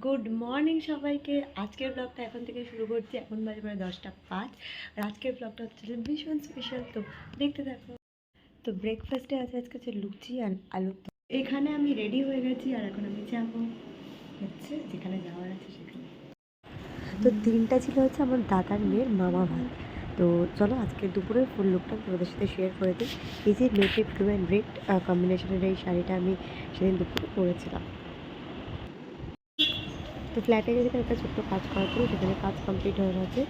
Good morning সবাইকে। আজকের ব্লগটা এখন থেকে শুরু করছি। এখন বাজে প্রায় 10টা 5। আর আজকের ব্লগটা হচ্ছে ভীষণ স্পেশাল, তো দেখতে থাকো। তো ব্রেকফাস্টে আছে আজকে হচ্ছে লুচি আর আলুর দম। এখানে আমি রেডি হয়ে গেছি আর এখন আমি যাবো হচ্ছে যেখানে যাওয়ার আছে সেখানে। তো দিনটা ছিল হচ্ছে আমার দাদার মেয়ের মামা ভাত। তো চলো আজকে দুপুরের ফুল লুকটা তোমাদের সাথে শেয়ার করে দিই। এই যে নেভি ব্লু অ্যান্ড রেড কম্বিনেশনের এই শাড়িটা আমি সেদিন দুপুরে পরেছিলাম। তো ফ্ল্যাটে গেছে একটা ছোট্ট কাজ করার জন্য, সেখানে কাজ কমপ্লিট হয়ে গেছে।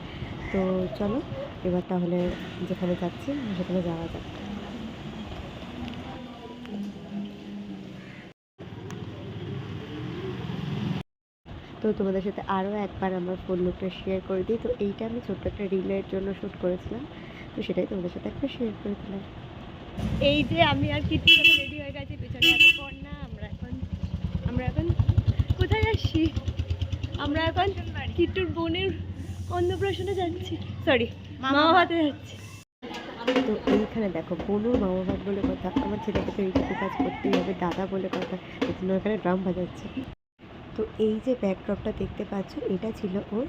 তো চলো এবার তাহলে যেখানে যাচ্ছি সেখানে যাওয়া যাক। তো তোমাদের সাথে আরও একবার আমার ফুল লুকটা শেয়ার করে দিই। তো এইটা আমি ছোট্ট একটা রিলের জন্য শ্যুট করেছিলাম, তো সেটাই তোমাদের সাথে একটা শেয়ার করে দিলাম। এই যে আমি আর কিট্টু রেডি হয়ে গেছি, পেছনে আছে কন্যা। আমরা এখন কোথায় যাচ্ছি? আমরা এখন কিট্টুর বোনের অন্নপ্রাশনে যাচ্ছি, সরি মামা ভাতে যাচ্ছি। তো এইখানে দেখো বোনুর মামা ভাত বলে কথা, আমার ছেলেকে তো এইটুকু কাজ করতেই হবে, দাদা বলে কথা, এই জন্য ওখানে ড্রাম বাজাচ্ছে। তো এই যে ব্যাকড্রপটা দেখতে পাচ্ছ, এটা ছিল ওর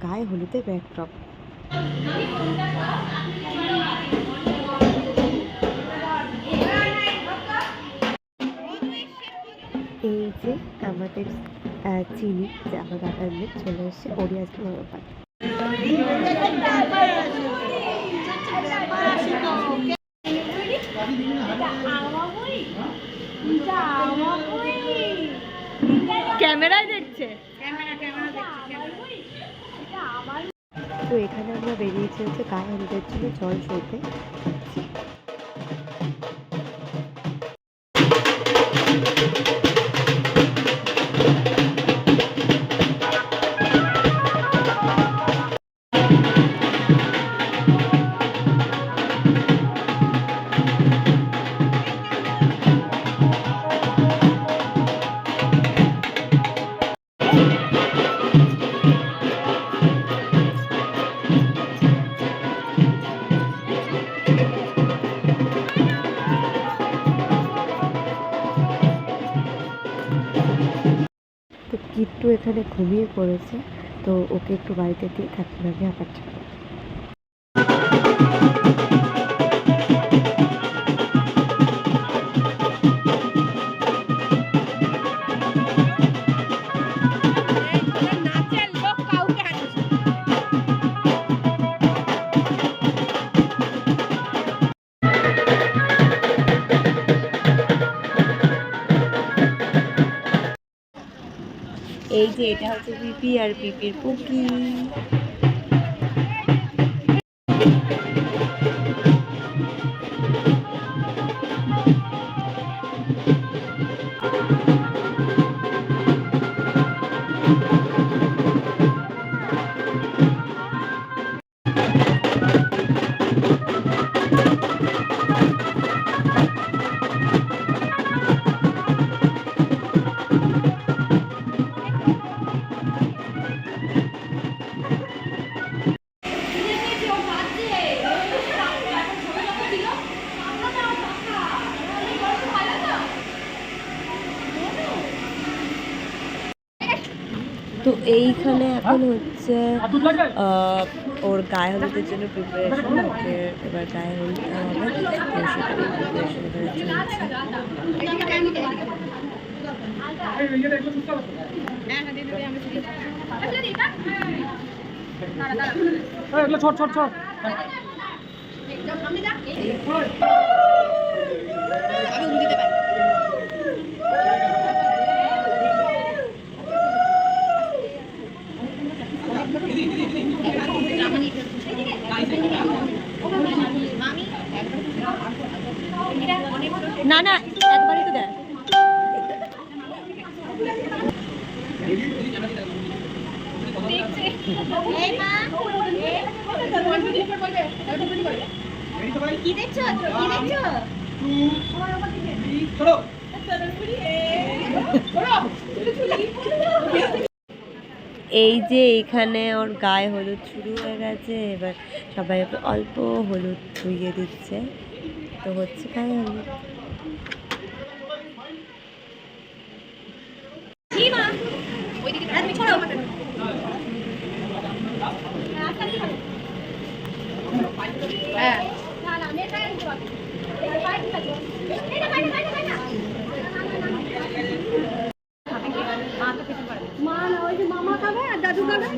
গায়ে হলুদের ব্যাকড্রপ। এই যে আমাদের চিনি, যে আমার দাদার মেয়ে চলে এসছে, ওরই আজকে মামা ভাত। ক্যামেরায় দেখছে। তো এখানে আমরা বেরিয়েছি হচ্ছে গায়ে হলুদের জন্য জল সইতে। তো কিট্টু এখানে ঘুমিয়ে পড়েছে, তো ওকে একটু বাড়িতে দিয়ে তারপর আমি আবার যাবো। এই যে এটা হচ্ছে পিপি আর পিপির পুকি। তো এইখানে এখন হচ্ছে ওর গায়ে হলুদের জন্য প্রিপারেশন, ওকে এবার গায়ে হলুদ হবে, তো সেটাই প্রিপারেশন না না একবারই তো দেয়। এই যে এইখানে ওর গায়ে হলুদ শুরু হয়ে গেছে, এবার সবাই অল্প হলুদ ধুইয়ে দিচ্ছে, তো হচ্ছে গায়ে হলুদ। মা না ওই যে মামা খাবে আর দাদু খাবে।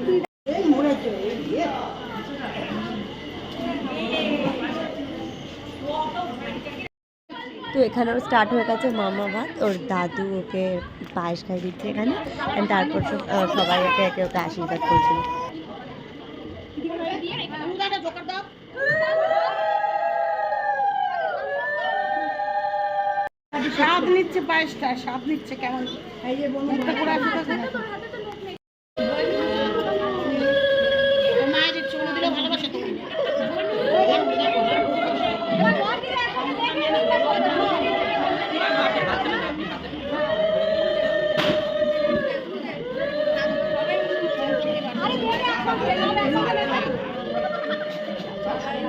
তো এখানেও স্টার্ট হয়ে গেছে মামা ভাত, ওর দাদু ওকে পায়েস খাই দিচ্ছে এখানে, তারপর সবাই একে একে ওকে আশীর্বাদ করছিল। স্বাদ নিচ্ছে পায়েসটা, স্বাদ নিচ্ছে কেমন। এই যে বন্ধুটা করে আসতে মায়ের ইচ্ছে মনে দিলে ভালোবাসে তুমি।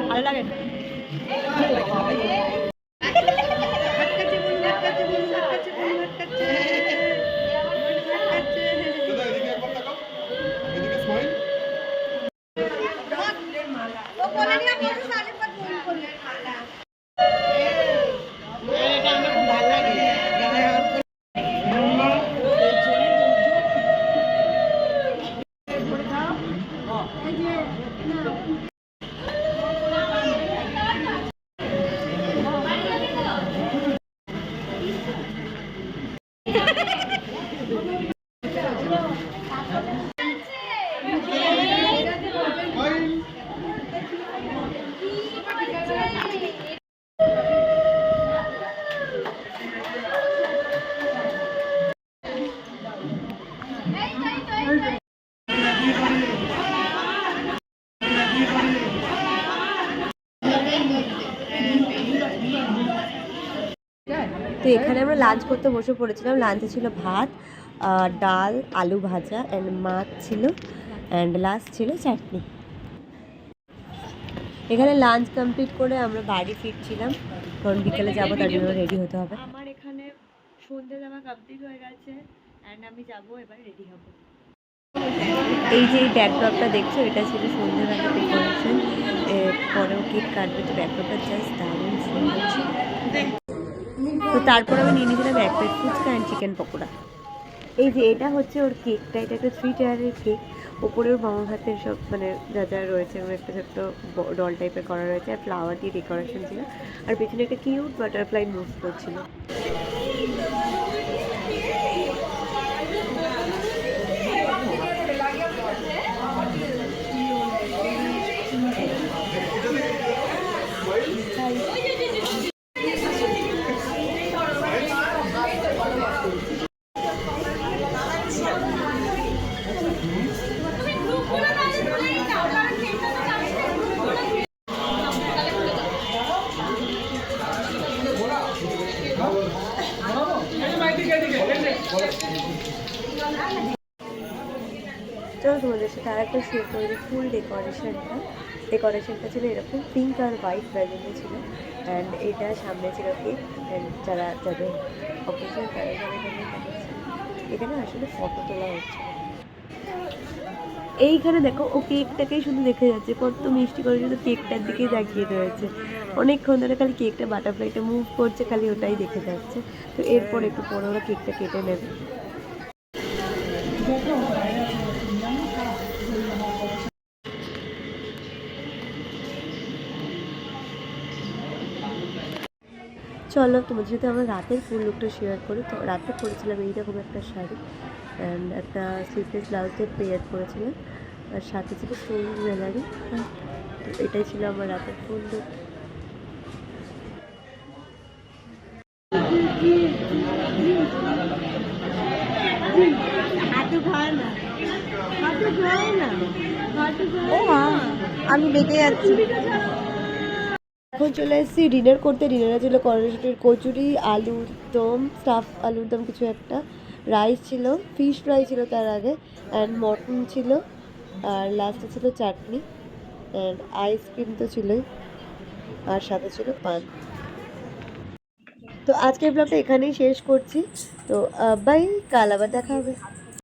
ভালো লাগে। তো এখানে আমরা লাঞ্চ করতে বসে পড়েছিলাম। লাঞ্চে ছিল ভাত, ডাল, আলু ভাজা অ্যান্ড মাছ ছিল, অ্যান্ড লাস্ট ছিল চাটনি। এখানে লাঞ্চ কমপ্লিট করে আমরা বাড়ি ফিরছিলাম, কারণ বিকেলে যাবো, তার জন্য রেডি হতে হবে। আমার এখানে সন্ধ্যে যাওয়া কমপ্লিট হয়ে গেছে, অ্যান্ড আমি যাবো এবার রেডি হব। এই যে ব্যাকড্রপটা দেখছো, এটা ছিল সন্ধ্যেবেলা ডেকোরেশন। পরেও কেক কাটবে, তো ব্যাকড্রপটা জাস্ট দারুণ সুন্দর ছিল। তো তারপর আমি নিয়ে নিয়েছিলাম এক plate phuchka and chicken pakora. এই যে এটা হচ্ছে ওর কেকটা, এটা একটা 3 টায়ারের কেক। ওপরে ওর মামা ভাতের সব মানে যা যা রয়েছে, এবং একটা ছোট্ট ডল টাইপের করা রয়েছে, আর ফ্লাওয়ার দিয়ে ডেকোরেশন ছিল, আর পেছনে একটা কিউট বাটারফ্লাই মুভ করছিল। চলো তোমাদের সাথে আর একটা শেয়ার করে দিই ফুল ডেকোরেশনটা ছিল এরকম পিঙ্ক আর হোয়াইট ব্যালুনে ছিল, অ্যান্ড এটা সামনে ছিল কেক, অ্যান্ড যাদের অকেশন তারা এখানে আসলে ফটো তোলা হচ্ছে। এইখানে দেখো ও কেকটাকেই শুধু দেখে যাচ্ছে, কত মিষ্টি করে শুধু কেকটার দিকেই তাকিয়ে রয়েছে অনেকক্ষণ ধরে, খালি কেকটা বাটারফ্লাইটা মুভ করছে, খালি ওটাই দেখে যাচ্ছে। তো এরপর একটু পরে ওরা কেকটা কেটে নেবে। চলো তোমাদের সাথে আমার রাতের ফুল লুকটা শেয়ার করি। তো রাতে পরেছিলাম এইরকম একটা শাড়ি, অ্যান্ড একটা স্লিভলেস ব্লাউজ দিয়ে পেয়ার করেছিলাম, আর সাথে ছিল ফুল জুয়েলারি। তো এটাই ছিল আমার রাতের ফুল লুক। আমি বেঁকে যাচ্ছি। এখন চলে এসেছি ডিনার করতে। ডিনারে ছিল কড়াইশুটির কচুরি, আলুর দম, স্টাফ আলুর দম কিছু একটা, রাইস ছিল, ফিশ ফ্রাই ছিল তার আগে, অ্যান্ড মটন ছিল, আর লাস্টে ছিল চাটনি, অ্যান্ড আইসক্রিম তো ছিলই, আর সাথে ছিল পান। তো আজকের ব্লগটা এখানেই শেষ করছি। তো বাই, কাল আবার দেখা হবে।